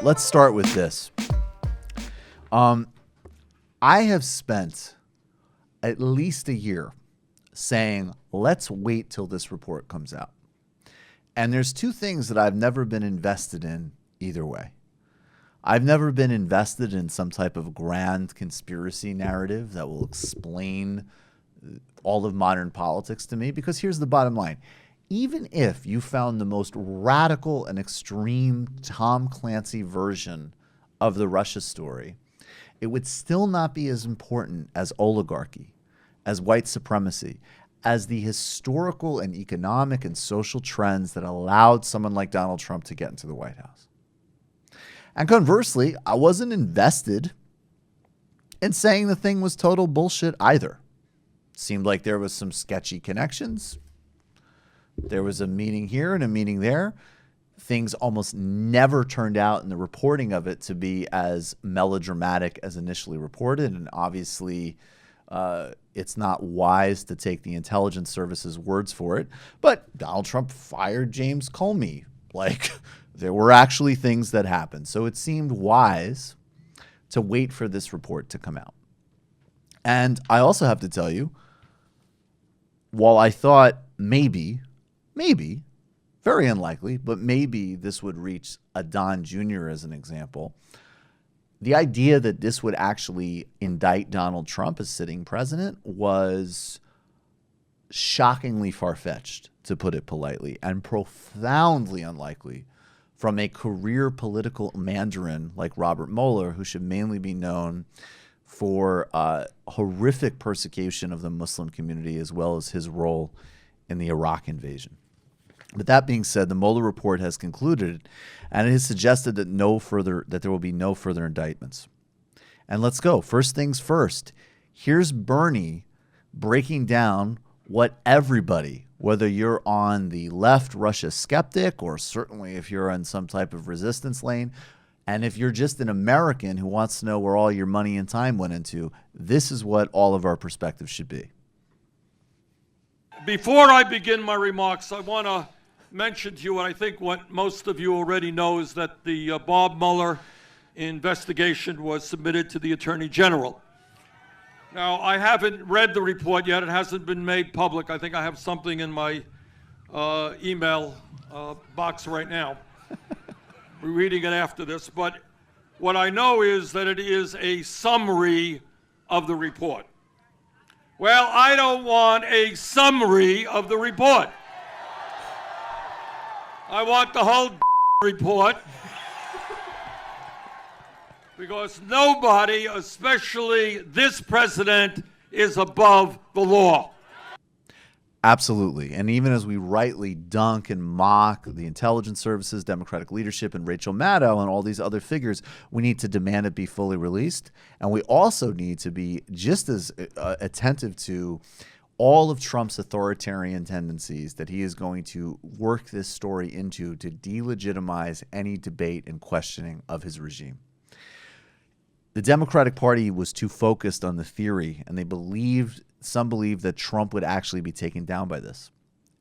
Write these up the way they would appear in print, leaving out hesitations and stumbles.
let's start with this. I have spent at least a year saying, let's wait till this report comes out. And there's two things that I've never been invested in either way. I've never been invested in some type of grand conspiracy narrative that will explain all of modern politics to me, because here's the bottom line. Even if you found the most radical and extreme Tom Clancy version of the Russia story, it would still not be as important as oligarchy, as white supremacy, as the historical and economic and social trends that allowed someone like Donald Trump to get into the White House. And conversely, I wasn't invested in saying the thing was total bullshit either. Seemed like there was some sketchy connections. There was a meeting here and a meeting there. Things almost never turned out in the reporting of it to be as melodramatic as initially reported. And obviously, it's not wise to take the intelligence service's words for it. But Donald Trump fired James Comey. Like, there were actually things that happened. So it seemed wise to wait for this report to come out. And I also have to tell you, while I thought maybe, very unlikely, but maybe this would reach a Don Jr. as an example, the idea that this would actually indict Donald Trump as sitting president was shockingly far-fetched, to put it politely, and profoundly unlikely from a career political mandarin like Robert Mueller, who should mainly be known for horrific persecution of the Muslim community, as well as his role in the Iraq invasion. But that being said, the Mueller report has concluded, and it has suggested that there will be no further indictments. And let's go. First things first. Here's Bernie breaking down what everybody, whether you're on the left Russia skeptic, or certainly if you're on some type of resistance lane, and if you're just an American who wants to know where all your money and time went into, this is what all of our perspectives should be. Before I begin my remarks, I want to mention to you what I think what most of you already know is that the Bob Mueller investigation was submitted to the Attorney General. Now, I haven't read the report yet. It hasn't been made public. I think I have something in my email box right now. We're reading it after this. But what I know is that it is a summary of the report. Well, I don't want a summary of the report. I want the whole report, because nobody, especially this president, is above the law. Absolutely. And even as we rightly dunk and mock the intelligence services, Democratic leadership, and Rachel Maddow and all these other figures, we need to demand it be fully released. And we also need to be just as attentive to all of Trump's authoritarian tendencies that he is going to work this story into to delegitimize any debate and questioning of his regime. The Democratic Party was too focused on the theory, and some believed that Trump would actually be taken down by this.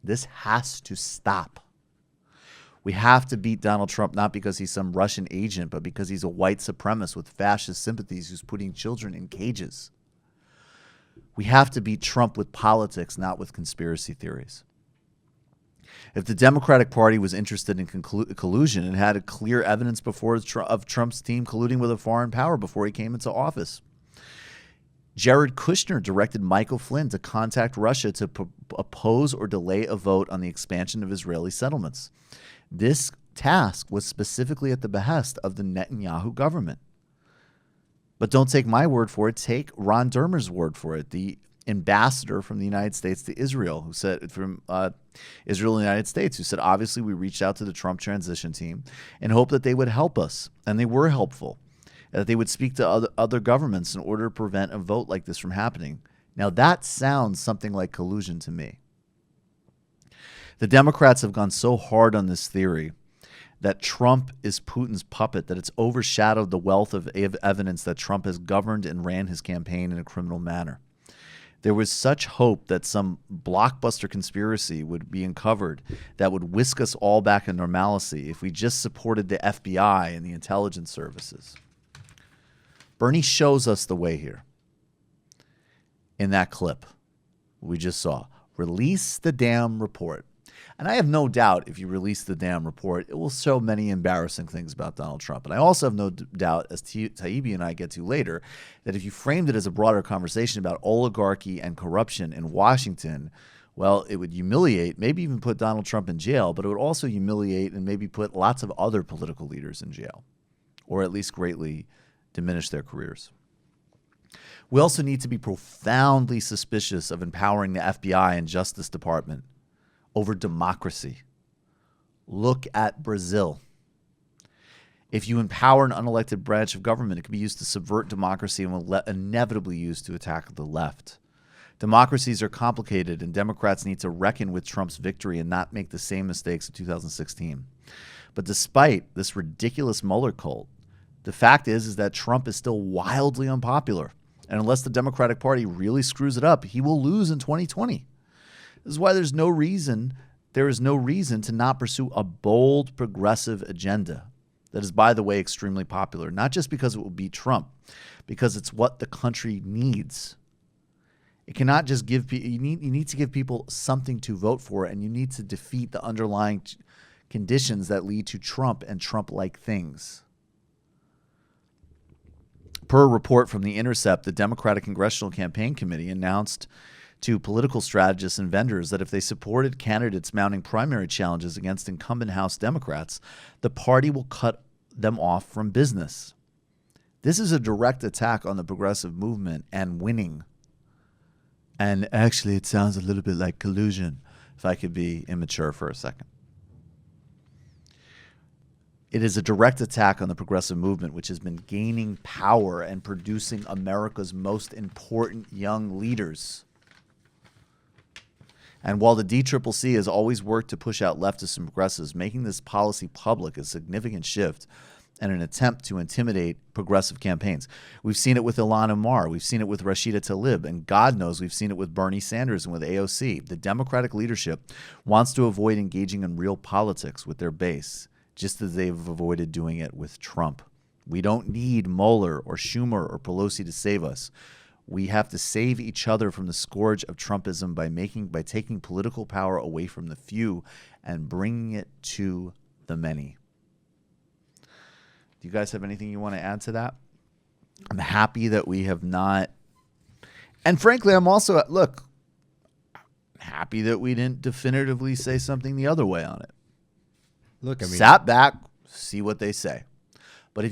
This has to stop. We have to beat Donald Trump, not because he's some Russian agent, but because he's a white supremacist with fascist sympathies who's putting children in cages. We have to beat Trump with politics, not with conspiracy theories. If the Democratic Party was interested in collusion and had a clear evidence of Trump's team colluding with a foreign power before he came into office, Jared Kushner directed Michael Flynn to contact Russia to oppose or delay a vote on the expansion of Israeli settlements. This task was specifically at the behest of the Netanyahu government. But don't take my word for it. Take Ron Dermer's word for it, the ambassador from the United States to Israel, who said Israel and the United States, who said, obviously, we reached out to the Trump transition team and hoped that they would help us. And they were helpful, that they would speak to other governments in order to prevent a vote like this from happening. Now, that sounds something like collusion to me. The Democrats have gone so hard on this theory that Trump is Putin's puppet that it's overshadowed the wealth of evidence that Trump has governed and ran his campaign in a criminal manner. There was such hope that some blockbuster conspiracy would be uncovered that would whisk us all back in normalcy if we just supported the FBI and the intelligence services. Bernie shows us the way here in that clip we just saw. Release the damn report. And I have no doubt if you release the damn report, it will show many embarrassing things about Donald Trump. And I also have no doubt, as Taibbi and I get to later, that if you framed it as a broader conversation about oligarchy and corruption in Washington, well, it would humiliate, maybe even put Donald Trump in jail, but it would also humiliate and maybe put lots of other political leaders in jail, or at least greatly diminish their careers. We also need to be profoundly suspicious of empowering the FBI and Justice Department over democracy. Look at Brazil. If you empower an unelected branch of government, it can be used to subvert democracy and will inevitably used to attack the left. Democracies are complicated, and Democrats need to reckon with Trump's victory and not make the same mistakes of 2016. But despite this ridiculous Mueller cult, the fact is that Trump is still wildly unpopular. And unless the Democratic Party really screws it up, he will lose in 2020. This is why there is no reason to not pursue a bold, progressive agenda that is, by the way, extremely popular, not just because it will beat Trump, because it's what the country needs. It cannot just give people, you need to give people something to vote for, and you need to defeat the underlying conditions that lead to Trump and Trump-like things. Per a report from The Intercept, the Democratic Congressional Campaign Committee announced to political strategists and vendors that if they supported candidates mounting primary challenges against incumbent House Democrats, the party will cut them off from business. This is a direct attack on the progressive movement and winning. And actually, it sounds a little bit like collusion, if I could be immature for a second. It is a direct attack on the progressive movement, which has been gaining power and producing America's most important young leaders. And while the DCCC has always worked to push out leftists and progressives, making this policy public is a significant shift and an attempt to intimidate progressive campaigns. We've seen it with Ilhan Omar. We've seen it with Rashida Tlaib. And God knows we've seen it with Bernie Sanders and with AOC. The Democratic leadership wants to avoid engaging in real politics with their base, just as they've avoided doing it with Trump. We don't need Mueller or Schumer or Pelosi to save us. We have to save each other from the scourge of Trumpism by taking political power away from the few and bringing it to the many. Do you guys have anything you want to add to that? I'm happy that we have not. And frankly, I'm also, happy that we didn't definitively say something the other way on it. Look, I mean, sat back, see what they say. But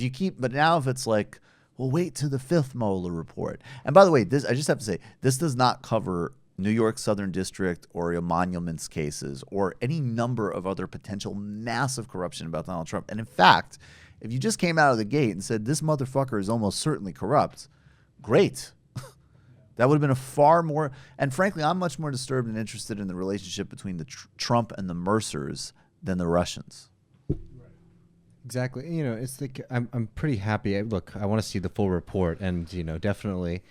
now if it's like, well, wait till the fifth Mueller report. And by the way, I just have to say, this does not cover New York Southern District or emoluments cases or any number of other potential massive corruption about Donald Trump. And in fact, if you just came out of the gate and said this motherfucker is almost certainly corrupt, great. That would have been a far more, and frankly, I'm much more disturbed and interested in the relationship between the Trump and the Mercers than the Russians. Exactly. You know, it's like I'm pretty happy. Look, I want to see the full report, and definitely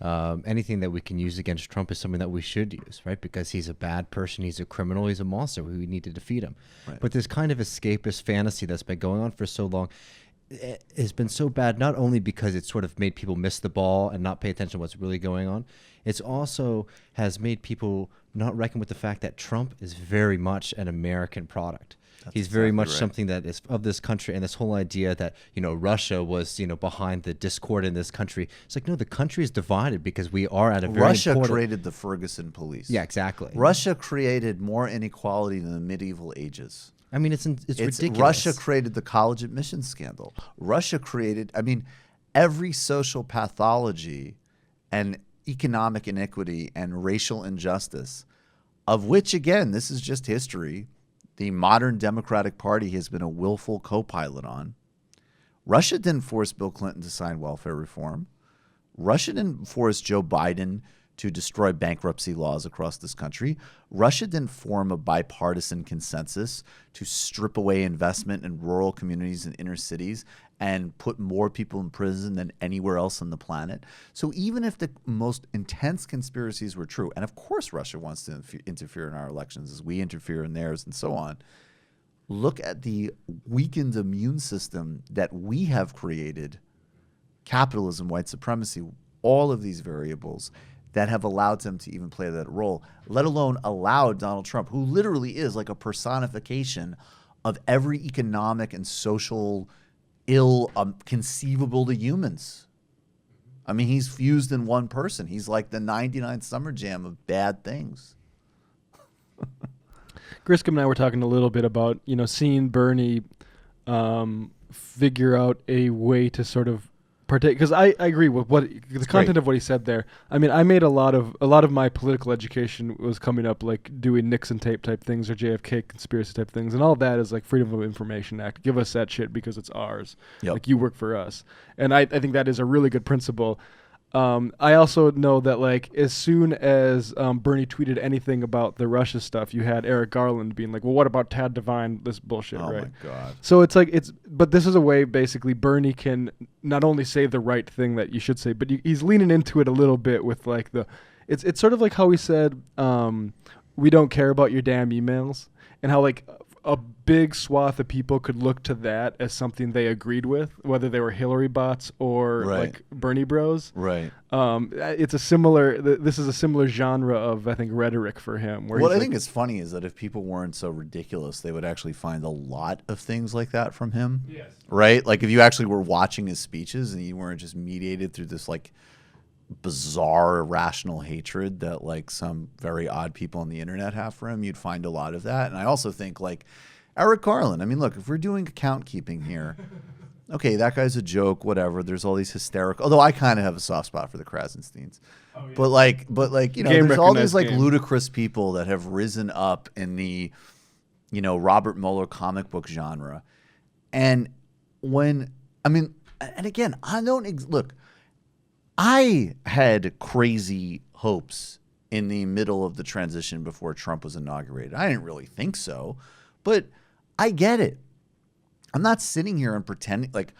anything that we can use against Trump is something that we should use, right? Because he's a bad person, he's a criminal, he's a monster. We need to defeat him. Right. But this kind of escapist fantasy that's been going on for so long has been so bad, not only because it's sort of made people miss the ball and not pay attention to what's really going on, it's also has made people not reckon with the fact that Trump is very much an American product. He's very much something that is of this country, and this whole idea that, Russia was, behind the discord in this country. It's like, no, the country is divided because we are at a very Russia created the Ferguson police. Yeah, exactly. Russia created more inequality than the medieval ages. I mean, it's ridiculous. Russia created the college admissions scandal. Russia created, every social pathology and economic inequity and racial injustice, of which, again, this is just history, the modern Democratic Party has been a willful co-pilot on. Russia didn't force Bill Clinton to sign welfare reform. Russia didn't force Joe Biden to destroy bankruptcy laws across this country. Russia didn't form a bipartisan consensus to strip away investment in rural communities and inner cities and put more people in prison than anywhere else on the planet. So even if the most intense conspiracies were true, and of course Russia wants to interfere in our elections as we interfere in theirs and so on, look at the weakened immune system that we have created, capitalism, white supremacy, all of these variables that have allowed them to even play that role, let alone allowed Donald Trump, who literally is like a personification of every economic and social ill conceivable to humans. I mean, he's fused in one person. He's like the 99 Summer Jam of bad things. Griscom and I were talking a little bit about, seeing Bernie figure out a way to sort of partake, because I agree with the content of what he said there. I mean, I made a lot of my political education was coming up like doing Nixon tape type things or JFK conspiracy type things, and all of that is like Freedom of Information Act. Give us that shit because it's ours. Yep. Like, you work for us, and I think that is a really good principle. I also know that like as soon as Bernie tweeted anything about the Russia stuff, you had Eric Garland being like, "Well, what about Tad Devine? This bullshit, right?" Oh my God! So it's like but this is a way basically Bernie can not only say the right thing that you should say, but he's leaning into it a little bit with like it's sort of like how he said, "We don't care about your damn emails," and how like a big swath of people could look to that as something they agreed with, whether they were Hillary bots or like Bernie bros. Right. It's a similar. This is a similar genre of, I think, rhetoric for him. Where What I think is funny is that if people weren't so ridiculous, they would actually find a lot of things like that from him. Yes. Right. Like if you actually were watching his speeches and you weren't just mediated through this like bizarre irrational hatred that like some very odd people on the internet have for him, you'd find a lot of that. And I also think like Eric Garland, I mean, look, if we're doing account keeping here, okay, that guy's a joke, whatever. There's all these hysterical, although I kind of have a soft spot for the Krasensteins. Oh, yeah. But like, there's all these like ludicrous people that have risen up in the, Robert Mueller comic book genre. And and again, I had crazy hopes in the middle of the transition before Trump was inaugurated. I didn't really think so, but I get it. I'm not sitting here and pretending like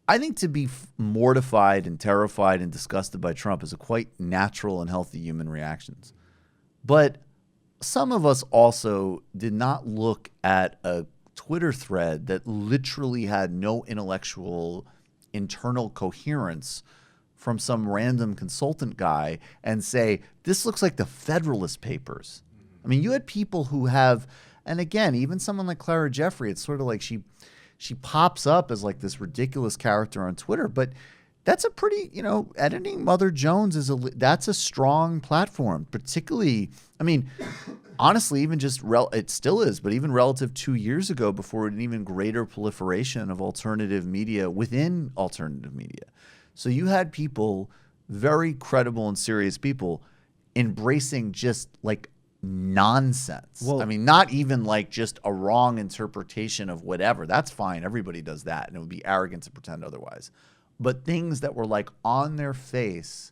I think to be mortified and terrified and disgusted by Trump is a quite natural and healthy human reactions. But some of us also did not look at a Twitter thread that literally had no intellectual internal coherence from some random consultant guy and say, this looks like the Federalist Papers. I mean, you had people who have, and again, even someone like Clara Jeffrey, it's sort of like she pops up as like this ridiculous character on Twitter, but that's a pretty, editing Mother Jones that's a strong platform, particularly, I mean, honestly, even just, it still is, but even relative 2 years ago before an even greater proliferation of alternative media within alternative media. So you had people, very credible and serious people, embracing just like nonsense. Well, I mean, not even like just a wrong interpretation of whatever. That's fine. Everybody does that. And it would be arrogant to pretend otherwise. But things that were like on their face,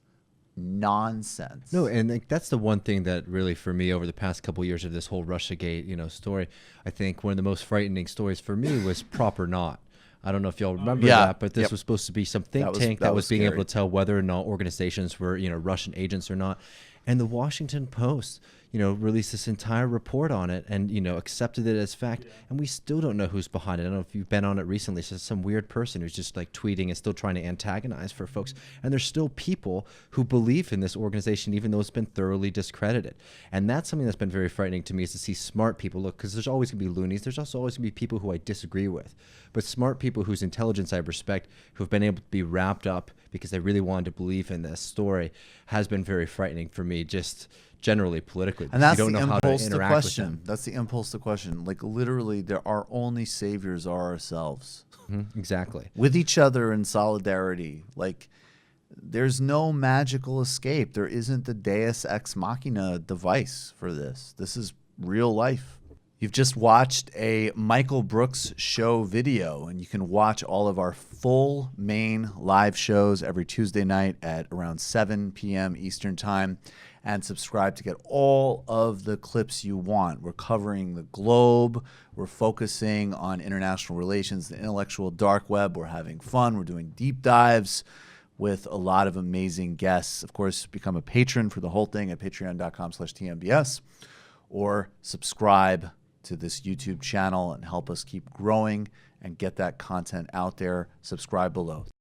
nonsense. No, and like, that's the one thing that really for me over the past couple of years of this whole Russiagate, story, I think one of the most frightening stories for me was Prop or Not. I don't know if y'all remember that, but this was supposed to be some think tank that was being able to tell whether or not organizations were, Russian agents or not. And the Washington Post, released this entire report on it and, accepted it as fact. Yeah. And we still don't know who's behind it. I don't know if you've been on it recently. It's just some weird person who's just like tweeting and still trying to antagonize for folks. And there's still people who believe in this organization, even though it's been thoroughly discredited. And that's something that's been very frightening to me, is to see smart people look, because there's always going to be loonies. There's also always going to be people who I disagree with. But smart people whose intelligence I respect, who've been able to be wrapped up because they really wanted to believe in this story, has been very frightening for me, just generally politically. And that's the impulse to question. That's the impulse to question. Like literally, our only saviors are ourselves. Mm-hmm, exactly. With each other in solidarity. Like there's no magical escape. There isn't the Deus Ex Machina device for this. This is real life. You've just watched a Michael Brooks show video, and you can watch all of our full main live shows every Tuesday night at around 7 p.m. Eastern Time, and subscribe to get all of the clips you want. We're covering the globe. We're focusing on international relations, the intellectual dark web. We're having fun. We're doing deep dives with a lot of amazing guests. Of course, become a patron for the whole thing at patreon.com/TMBS, or subscribe to this YouTube channel and help us keep growing and get that content out there. Subscribe below.